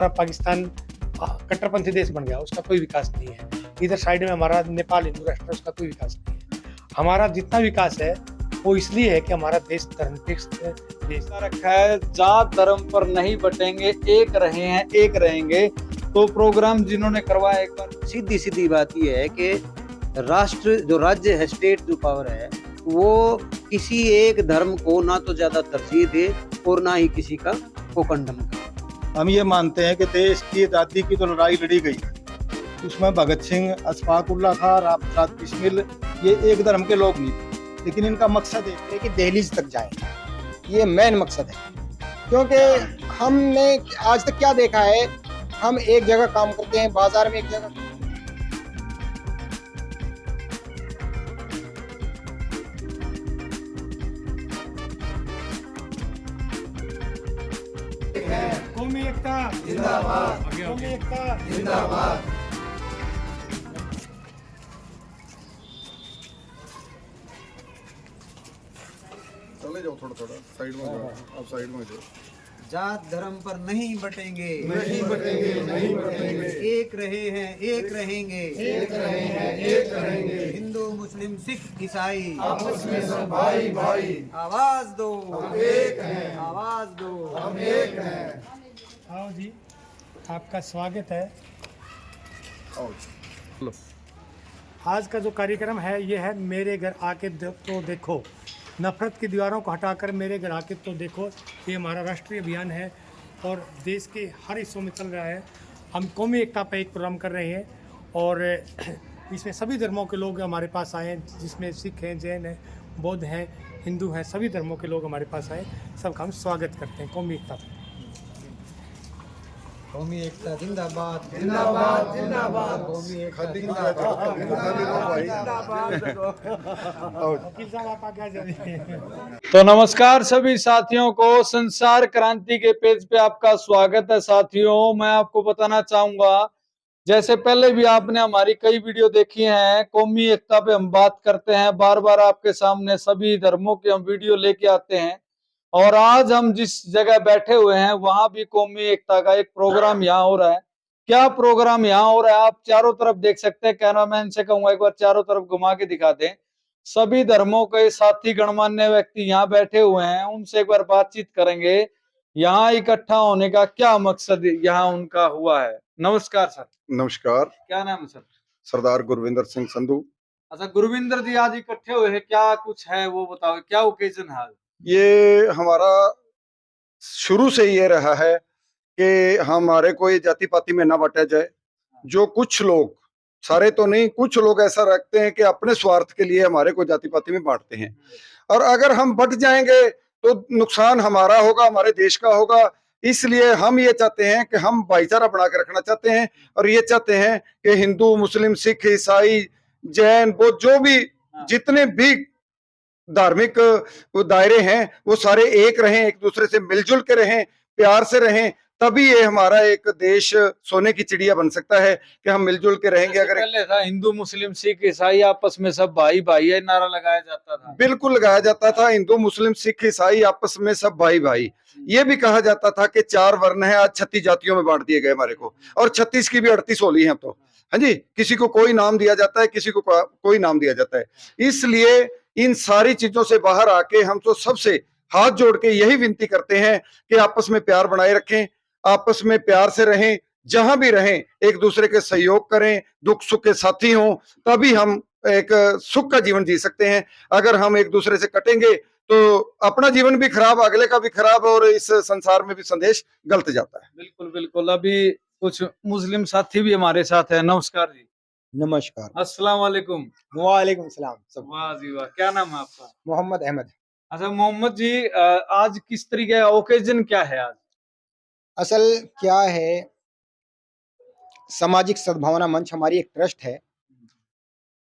पाकिस्तान कट्टरपंथी देश बन गया, उसका कोई विकास नहीं है। इधर साइड में हमारा नेपाल हिंदू राष्ट्र है, उसका कोई विकास नहीं है। हमारा जितना विकास है वो इसलिए है कि हमारा देश धर्मनिरपेक्ष देश रखा है। जात धर्म पर नहीं बटेंगे, एक रहे हैं, एक रहेंगे। तो प्रोग्राम जिन्होंने करवाया, एक बार सीधी सीधी बात यह है कि राष्ट्र जो राज्य है, स्टेट जो पावर है, वो किसी एक धर्म को ना तो ज्यादा तरजीह दे और ना ही किसी का को कंडम करे। हम ये मानते हैं कि देश की आज़ादी की जो लड़ाई लड़ी गई उसमें भगत सिंह, अशफाकुल्ला खां, राम प्रसाद बिस्मिल ये एक धर्म के लोग नहीं थे, लेकिन इनका मकसद है कि दहलीज तक जाए। ये मेन मकसद है, क्योंकि हमने आज तक क्या देखा है, हम एक जगह काम करते हैं, बाजार में एक जगह। कौमी एकता जिंदाबाद, कौमी एकता जिंदाबाद। चले जाओ, थोड़ा थोड़ा साइड में जाओ, अब साइड में जाओ। जात धर्म पर नहीं बटेंगे, नहीं बटेंगे, नहीं बटेंगे। एक रहे हैं, एक रहेंगे, एक रहे हैं, एक रहेंगे। हिंदू मुस्लिम सिख ईसाई आपस में सब भाई भाई। आवाज दो, हम एक हैं, आवाज दो। हम एक हैं। आओ जी, आपका स्वागत है। आओ। आज का जो कार्यक्रम है ये है मेरे घर आके तो देखो। नफरत की दीवारों को हटाकर मेरे घर आके तो देखो, ये हमारा राष्ट्रीय अभियान है और देश के हर हिस्सों में चल रहा है। हम कौमी एकता पर एक प्रोग्राम कर रहे हैं और इसमें सभी धर्मों के लोग हमारे पास आए हैं, जिसमें सिख हैं, जैन हैं, बौद्ध हैं, हिंदू हैं, सभी धर्मों के लोग हमारे पास आए। सबका हम स्वागत करते हैं कौमी एकता पर। कौमी एकता जिंदाबाद, जिंदाबाद, जिंदाबाद। कौमी एकता खड़ी जिंदाबाद। वकील साहब आप आगे आ जाइए। तो नमस्कार सभी साथियों को, संसार क्रांति के पेज पे आपका स्वागत है। साथियों, मैं आपको बताना चाहूंगा, जैसे पहले भी आपने हमारी कई वीडियो देखी हैं, कौमी एकता पे हम बात करते हैं, बार बार आपके सामने सभी धर्मों की हम वीडियो लेके आते हैं। और आज हम जिस जगह बैठे हुए हैं वहां भी कौमी एकता का एक प्रोग्राम यहाँ हो रहा है। क्या प्रोग्राम यहाँ हो रहा है आप चारों तरफ देख सकते हैं। कैमरामैन से कहूंगा एक बार चारों तरफ घुमा के दिखा दें। सभी धर्मों के साथी गणमान्य व्यक्ति यहाँ बैठे हुए हैं, उनसे एक बार बातचीत करेंगे। यहाँ इकट्ठा होने का क्या मकसद यहाँ उनका हुआ है। नमस्कार सर। नमस्कार। क्या नाम है सर? सरदार गुरविंदर सिंह संधू। अच्छा गुरविंदर जी, आज इकट्ठे हुए हैं, क्या कुछ है वो बताओ, क्या ओकेजन है आज? ये हमारा शुरू से ये रहा है कि हमारे कोई जाति पाति में ना बांटा जाए। जो कुछ लोग, सारे तो नहीं, कुछ लोग ऐसा रखते हैं कि अपने स्वार्थ के लिए हमारे को जाति पाति में बांटते हैं, और अगर हम बट जाएंगे तो नुकसान हमारा होगा, हमारे देश का होगा। इसलिए हम ये चाहते हैं कि हम भाईचारा बना के रखना चाहते हैं, और ये चाहते हैं कि हिंदू, मुस्लिम, सिख, ईसाई, जैन, बौद्ध, जो भी जितने भी धार्मिक दायरे हैं वो सारे एक रहें, एक दूसरे से मिलजुल के रहें, प्यार से रहें। तभी ये हमारा एक देश सोने की चिड़िया बन सकता है कि हम मिलजुल के रहेंगे। अगर पहले था हिंदू मुस्लिम सिख ईसाई आपस में सब भाई भाई है, नारा लगाया जाता था। बिल्कुल लगाया जाता था, हिंदू मुस्लिम सिख ईसाई आपस में सब भाई भाई। ये भी कहा जाता था कि 4 वर्ण है, आज 36 जातियों में बांट दिए गए हमारे को, और 36 की भी 38 होली है। तो हाँ जी, किसी को कोई नाम दिया जाता है, किसी को कोई नाम दिया जाता है। इसलिए इन सारी चीजों से बाहर आके हम तो सबसे हाथ जोड़ के यही विनती करते हैं कि आपस में प्यार बनाए रखें, आपस में प्यार से रहें, जहां भी रहें एक दूसरे के सहयोग करें, दुख सुख के साथी हों, तभी हम एक सुख का जीवन जी सकते हैं। अगर हम एक दूसरे से कटेंगे तो अपना जीवन भी खराब, अगले का भी खराब, और इस संसार में भी संदेश गलत जाता है। बिल्कुल बिल्कुल। अभी कुछ मुस्लिम साथी भी हमारे साथ है। नमस्कार जी। नमस्कार। अस्सलाम वालेकुम। वालेकुम सलाम। सब वाह जी वाह, क्या नाम है आपका? मोहम्मद अहमद। अच्छा मोहम्मद जी, आज किस तरीके का ओकेजन क्या है आज? असल क्या है, सामाजिक सद्भावना मंच हमारी एक ट्रस्ट है,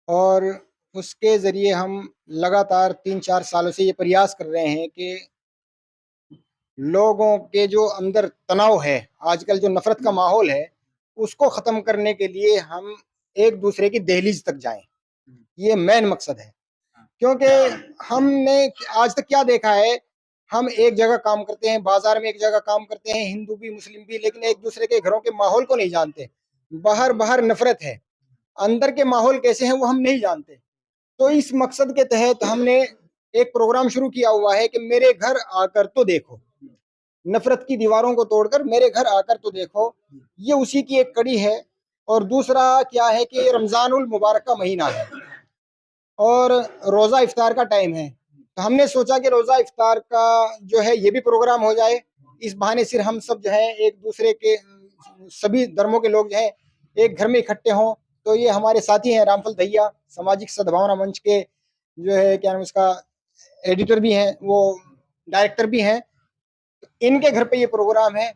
और उसके जरिए हम लगातार 3-4 सालों से ये प्रयास कर रहे हैं कि लोगों के जो अंदर तनाव है, आजकल जो नफरत का माहौल है, उसको खत्म करने के लिए हम एक दूसरे की दहलीज तक जाएं। ये मेन मकसद है, क्योंकि हमने आज तक क्या देखा है, हम एक जगह काम करते हैं, बाजार में एक जगह काम करते हैं, हिंदू भी मुस्लिम भी, लेकिन एक दूसरे के घरों के माहौल को नहीं जानते। बाहर बाहर नफरत है, अंदर के माहौल कैसे हैं वो हम नहीं जानते। तो इस मकसद के तहत हमने एक प्रोग्राम शुरू किया हुआ है कि मेरे घर आकर तो देखो, नफरत की दीवारों को तोड़कर मेरे घर आकर तो देखो। ये उसी की एक कड़ी है। और दूसरा क्या है कि रमजानुल मुबारक का महीना है और रोजा इफ्तार का टाइम है, तो हमने सोचा कि रोजा इफ्तार का जो है ये भी प्रोग्राम हो जाए। इस बहाने सिर हम सब जो है एक दूसरे के सभी धर्मों के लोग जो है एक घर में इकट्ठे हों। तो ये हमारे साथी हैं रामफल दहिया, सामाजिक सद्भावना मंच के जो है क्या नाम उसका एडिटर भी हैं, वो डायरेक्टर भी हैं। इनके घर पे ये प्रोग्राम है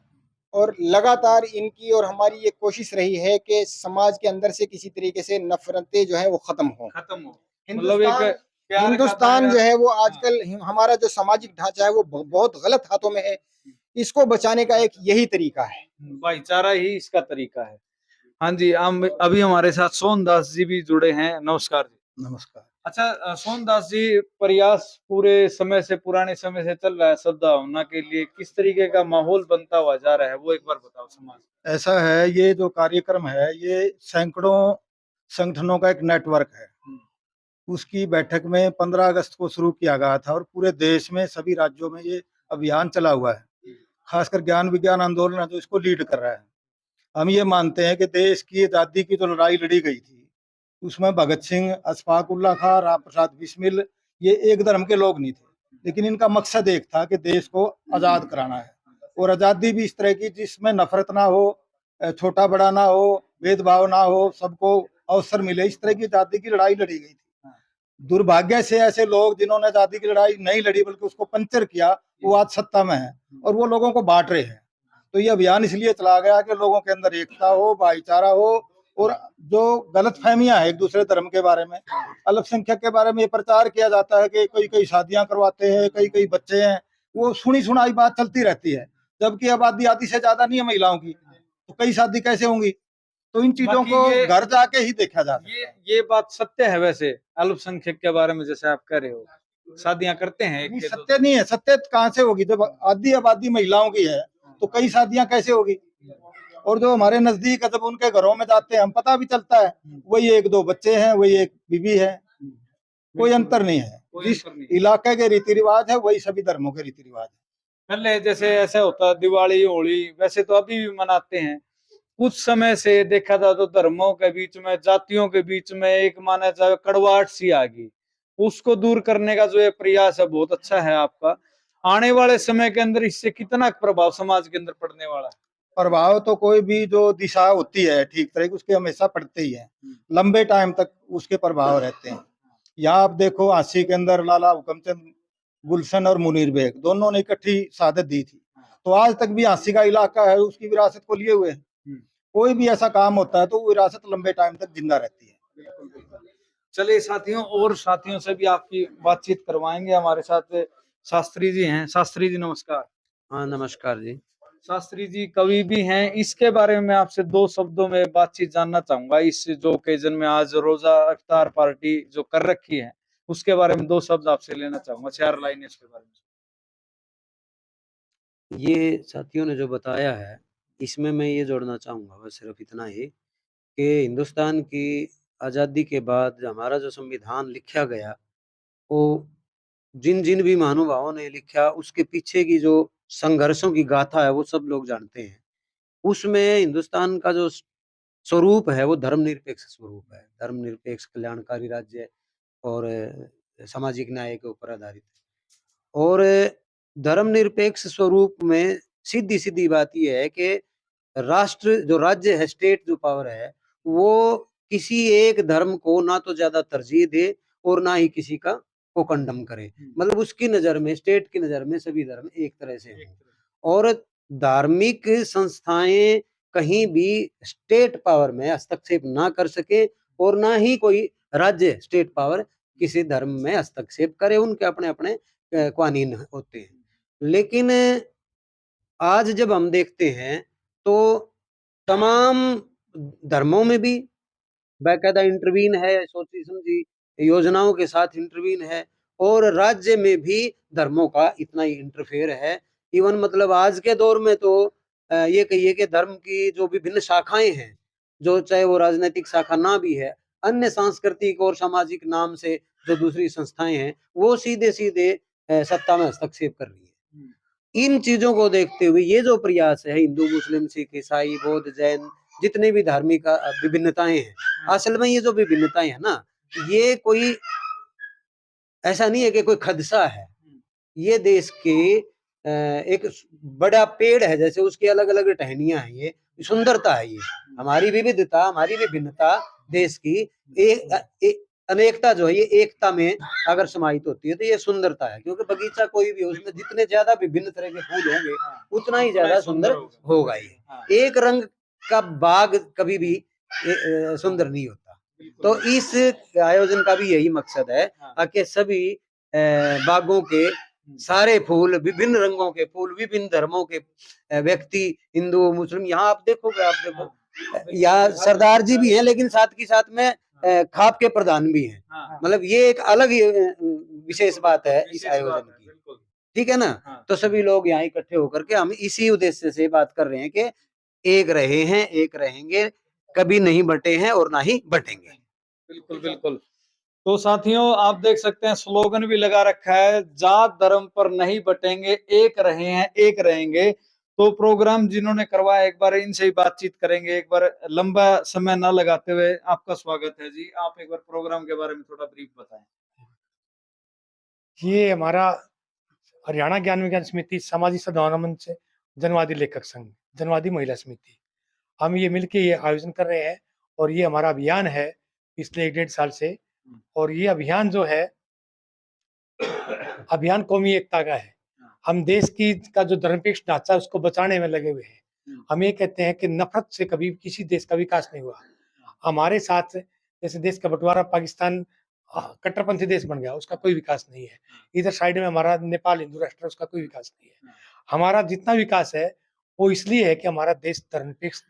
और लगातार इनकी और हमारी ये कोशिश रही है कि समाज के अंदर से किसी तरीके से नफरतें जो है वो खत्म हो। खत्म हो, मतलब एक हिंदुस्तान प्यार का हिंदुस्तान दायरा। जो है वो आजकल हमारा जो सामाजिक ढांचा है वो बहुत गलत हाथों में है। इसको बचाने का एक यही तरीका है। भाईचारा ही इसका तरीका है। हाँ जी, हम अभी हमारे साथ सोहनदास जी भी जुड़े हैं। नमस्कार जी। नमस्कार। अच्छा सोहनदास जी, प्रयास पूरे समय से, पुराने समय से चल रहा है सद्भावना के लिए, किस तरीके का माहौल बनता हुआ जा रहा है वो एक बार बताओ समाज। ऐसा है, ये जो कार्यक्रम है ये सैकड़ों संगठनों का एक नेटवर्क है। उसकी बैठक में 15 अगस्त को शुरू किया गया था और पूरे देश में सभी राज्यों में ये अभियान चला हुआ है। खासकर ज्ञान विज्ञान आंदोलन है जो इसको लीड कर रहा है। हम ये मानते हैं कि देश की आज़ादी की जो लड़ाई लड़ी गई थी उसमें भगत सिंह, अशफाक उल्ला खां, राम प्रसाद बिस्मिल ये एक धर्म के लोग नहीं थे, लेकिन इनका मकसद एक था कि देश को आज़ाद कराना है। और आज़ादी भी इस तरह की जिसमें नफरत ना हो, छोटा बड़ा ना हो, भेदभाव ना हो, सबको अवसर मिले, इस तरह की आज़ादी की लड़ाई लड़ी गई थी। दुर्भाग्य से ऐसे लोग जिन्होंने आज़ादी की लड़ाई नहीं लड़ी बल्कि उसको पंचर किया, वो आज सत्ता में है और वो लोगों को बांट रहे हैं। तो ये अभियान इसलिए चला गया कि लोगों के अंदर एकता हो, भाईचारा हो और जो गलत फहमियां है एक दूसरे धर्म के बारे में, अल्पसंख्यक के बारे में ये प्रचार किया जाता है कि कई कई शादियां करवाते हैं, कई कई बच्चे हैं, वो सुनी सुनाई बात चलती रहती है। जबकि आबादी आधी से ज्यादा नहीं है महिलाओं की, तो कई शादी कैसे होंगी? तो इन चीजों बाकी को ये- घर जाके ही देखा जाता है। ये बात सत्य है। वैसे अल्पसंख्यक के बारे में जैसे आप कह रहे हो, शादियां करते हैं एक नहीं, के दो। सत्य नहीं है। सत्य कहाँ से होगी जब आधी आबादी महिलाओं की है, तो कई शादियां कैसे होगी? और जो हमारे नजदीक है जब उनके घरों में जाते हैं हम पता भी चलता है वही एक दो बच्चे हैं, वही एक बीवी है, कोई अंतर नहीं है। कोई जिस अंतर नहीं। इलाके के रीति रिवाज है वही सभी धर्मों के रीति रिवाज है। पहले जैसे ऐसा होता दिवाली होली, वैसे तो अभी भी मनाते हैं। कुछ समय से देखा जाए तो धर्मों के बीच में, जातियों के बीच में एक माना जाए कड़वाहट सी आ गई। उसको दूर करने का जो ये प्रयास है बहुत अच्छा है आपका। आने वाले समय के अंदर इससे कितना प्रभाव समाज के अंदर पड़ने वाला है? प्रभाव तो कोई भी जो दिशा होती है ठीक तरह की उसके हमेशा पड़ते ही है, लंबे टाइम तक उसके प्रभाव रहते हैं। यहाँ आप देखो आसी के अंदर लाला हुकमचंद गुलशन और मुनीर बेग दोनों ने इकट्ठी शहादत दी थी, तो आज तक भी आसी का इलाका है उसकी विरासत को लिए हुए है। कोई भी ऐसा काम होता है तो वो विरासत लंबे टाइम तक जिंदा रहती है। चलिए साथियों, और साथियों से भी आपकी बातचीत करवाएंगे। हमारे साथ शास्त्री जी हैं। शास्त्री जी नमस्कार। हाँ नमस्कार जी। शास्त्री जी कवि भी हैं। इसके बारे में मैं आपसे दो शब्दों में बातचीत जानना चाहूंगा। इस जो ओकेजन में आज रोजा इफ्तार पार्टी जो कर रखी है उसके बारे में दो शब्द आपसे लेना चाहूंगा, 4 लाइनें इसके बारे में। ये साथियों ने जो बताया है इसमें मैं ये जोड़ना चाहूँगा बस सिर्फ इतना ही कि हिंदुस्तान की आज़ादी के बाद हमारा जो संविधान लिखा गया वो जिन जिन भी महानुभावों ने लिखा उसके पीछे की जो संघर्षों की गाथा है वो सब लोग जानते हैं। उसमें हिंदुस्तान का जो स्वरूप है वो धर्मनिरपेक्ष स्वरूप है, धर्मनिरपेक्ष कल्याणकारी राज्य और सामाजिक न्याय के ऊपर आधारित है। और धर्मनिरपेक्ष स्वरूप में सीधी-सीधी बात ये है कि राष्ट्र जो राज्य है, स्टेट जो पावर है, वो किसी एक धर्म को ना तो ज़्यादा तरजीह दे और ना ही किसी का को कंडम करे। मतलब उसकी नज़र में, स्टेट की नज़र में सभी धर्म एक तरह से हों और धार्मिक संस्थाएँ कहीं भी स्टेट पावर में हस्तक्षेप ना कर सके और ना ही कोई राज्य स्टेट पावर किसी धर्म में हस्तक्षेप करे। उनके अपने-अपने कानून होते हैं। लेकिन आज जब हम देखते हैं तो तमाम धर्मों में भी बाकायदा इंटरवीन है, सोची समझी योजनाओं के साथ इंटरवीन है और राज्य में भी धर्मों का इतना ही इंटरफेयर है। इवन मतलब आज के दौर में तो ये कहिए कि धर्म की जो विभिन्न शाखाएं हैं, जो चाहे वो राजनीतिक शाखा ना भी है, अन्य सांस्कृतिक और सामाजिक नाम से जो दूसरी संस्थाएं हैं, वो सीधे सीधे सत्ता में हस्तक्षेप कर रही है। इन चीजों को देखते हुए ये जो प्रयास है, हिंदू, मुस्लिम, सिख, ईसाई, बौद्ध, जैन, जितने भी धार्मिक विभिन्नताएं हैं, असल में ये जो विभिन्नताएं है ना, ये कोई ऐसा नहीं है कि कोई खदशा है। ये देश के एक बड़ा पेड़ है, जैसे उसकी अलग अलग टहनियां हैं, ये सुंदरता है। ये हमारी विविधता, हमारी विभिन्नता देश की एक अनेकता जो है, ये एकता में अगर समाहित होती है तो ये सुंदरता है। क्योंकि बगीचा कोई भी हो, उसमें जितने ज्यादा विभिन्न तरह के फूल होंगे उतना ही ज्यादा सुंदर होगा। ये एक रंग का बाग कभी भी सुंदर नहीं होता। तो इस आयोजन का भी यही मकसद है कि सभी बागों के सारे फूल, विभिन्न रंगों के फूल, विभिन्न धर्मों के व्यक्ति, हिंदू, मुस्लिम, यहाँ आप देखो यहाँ सरदार जी भी हैं, लेकिन साथ के साथ में खाप के प्रधान भी हैं। मतलब ये एक अलग विशेष बात है इस आयोजन की, ठीक है ना। तो सभी लोग यहाँ इकट्ठे होकर के हम इसी उद्देश्य से बात कर रहे हैं कि एक रहे हैं, एक रहेंगे, कभी नहीं बटे हैं और ना ही बटेंगे। बिल्कुल बिल्कुल। तो साथियों, आप देख सकते हैं स्लोगन भी लगा रखा है, जात धर्म पर नहीं बटेंगे, एक रहे हैं, एक रहेंगे। तो प्रोग्राम जिन्होंने करवाया, एक बार इनसे ही बातचीत करेंगे। एक बार लंबा समय ना लगाते हुए आपका स्वागत है जी। आप एक बार प्रोग्राम के बारे में थोड़ा ब्रीफ बताएं। ये हमारा हरियाणा ज्ञान विज्ञान समिति, सामाजिक सद्भावना मंच, जनवादी लेखक संघ, जनवादी महिला समिति, हम ये मिलके ये आयोजन कर रहे हैं। और ये हमारा अभियान है पिछले 1.5 साल से। और ये अभियान जो है, अभियान कौमी एकता का है। हम देश की का जो धर्मनिरपेक्ष ढांचा है उसको बचाने में लगे हुए हैं। हम ये कहते हैं कि नफरत से कभी किसी देश का विकास नहीं हुआ। हमारे साथ जैसे देश का बंटवारा, पाकिस्तान कट्टरपंथी देश बन गया, उसका कोई विकास नहीं है। इधर साइड में हमारा नेपाल हिंदू राष्ट्र, उसका कोई विकास नहीं है। हमारा जितना विकास है वो इसलिए है कि हमारा देश धर्मनिरपेक्ष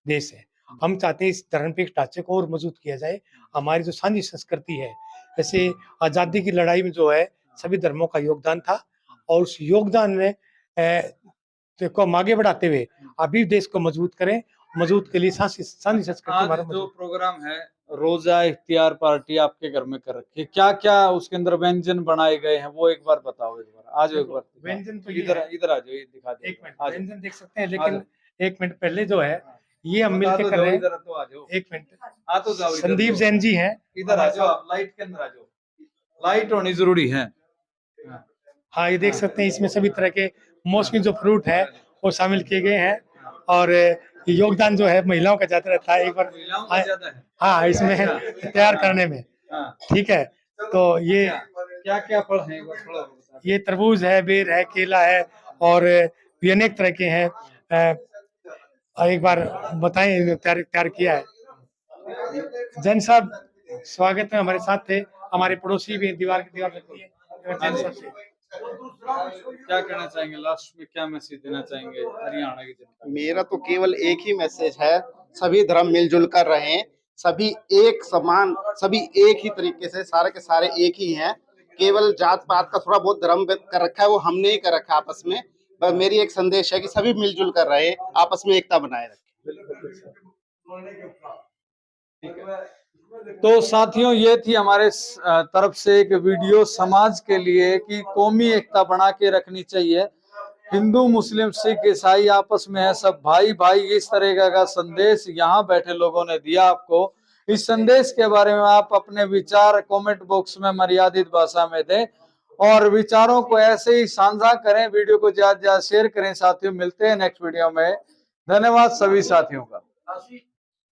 देश है। हम चाहते हैं इस धर्मनिरपेक्ष ढांचे को और मजबूत किया जाए। हमारी जो साझी संस्कृति है, जैसे आज़ादी की लड़ाई में जो है सभी धर्मों का योगदान था, और उस योगदान में को हम आगे बढ़ाते हुए अभी देश को मजबूत करें। मजबूत के लिए साझी संस्कृति हमारा आज जो प्रोग्राम है, रोजा इफ्तियार पार्टी आपके घर में कर रखी है, क्या क्या उसके अंदर व्यंजन बनाए गए हैं, वो एक बार बताओ। एक बार आज एक बार व्यंजन तो इधर इधर आ जाओ, ये दिखा दो। एक मिनट, व्यंजन देख सकते हैं, लेकिन एक मिनट पहले जो है ये हम मिलकर कर रहे हैं। इधर तो आ जाओ, एक मिनट, आ तो जाओ। संदीप जैन जी हैं, इधर आ जाओ, आप लाइट के अंदर आ जाओ, लाइट होनी जरूरी है। हाँ, ये देख सकते हैं, इसमें सभी तरह के मौसमी जो फ्रूट है वो शामिल किए गए हैं। और योगदान जो है महिलाओं का ज्यादा रहता है। एक बार हाँ, इसमें तैयार करने में, ठीक है। तो ये क्या क्या फल हैं, ये तरबूज है, बेर है, केला है, और भी अनेक तरह के हैं। एक बार बताएं, तैयार किया है। जैन साहब स्वागत में हमारे साथ थे, हमारे पड़ोसी भी दीवार लगती है। जैन साहब से क्या कहना चाहेंगे, लास्ट में क्या मैसेज देना चाहेंगे हरियाणा की जनता? मेरा तो केवल एक ही मैसेज है, सभी धर्म मिलजुल कर रहें, सभी एक समान, सभी एक ही तरीके से, सारे के सारे एक ही हैं। केवल जात पात का थोड़ा बहुत धर्म कर रखा है, वो हमने ही कर रखा है आपस में। बस मेरी एक संदेश है कि सभी मिलजुल कर रहे, आपस में एकता बनाए रखें। तो साथियों, ये थी हमारे तरफ से एक वीडियो समाज के लिए कि कौमी एकता बना के रखनी चाहिए। हिंदू, मुस्लिम, सिख, ईसाई आपस में है सब भाई भाई, इस तरह का संदेश यहाँ बैठे लोगों ने दिया आपको। इस संदेश के बारे में आप अपने विचार कमेंट बॉक्स में मर्यादित भाषा में दें और विचारों को ऐसे ही साझा करें। वीडियो को ज्यादा से ज्यादा शेयर करें। साथियों, मिलते हैं नेक्स्ट वीडियो में। धन्यवाद सभी साथियों का।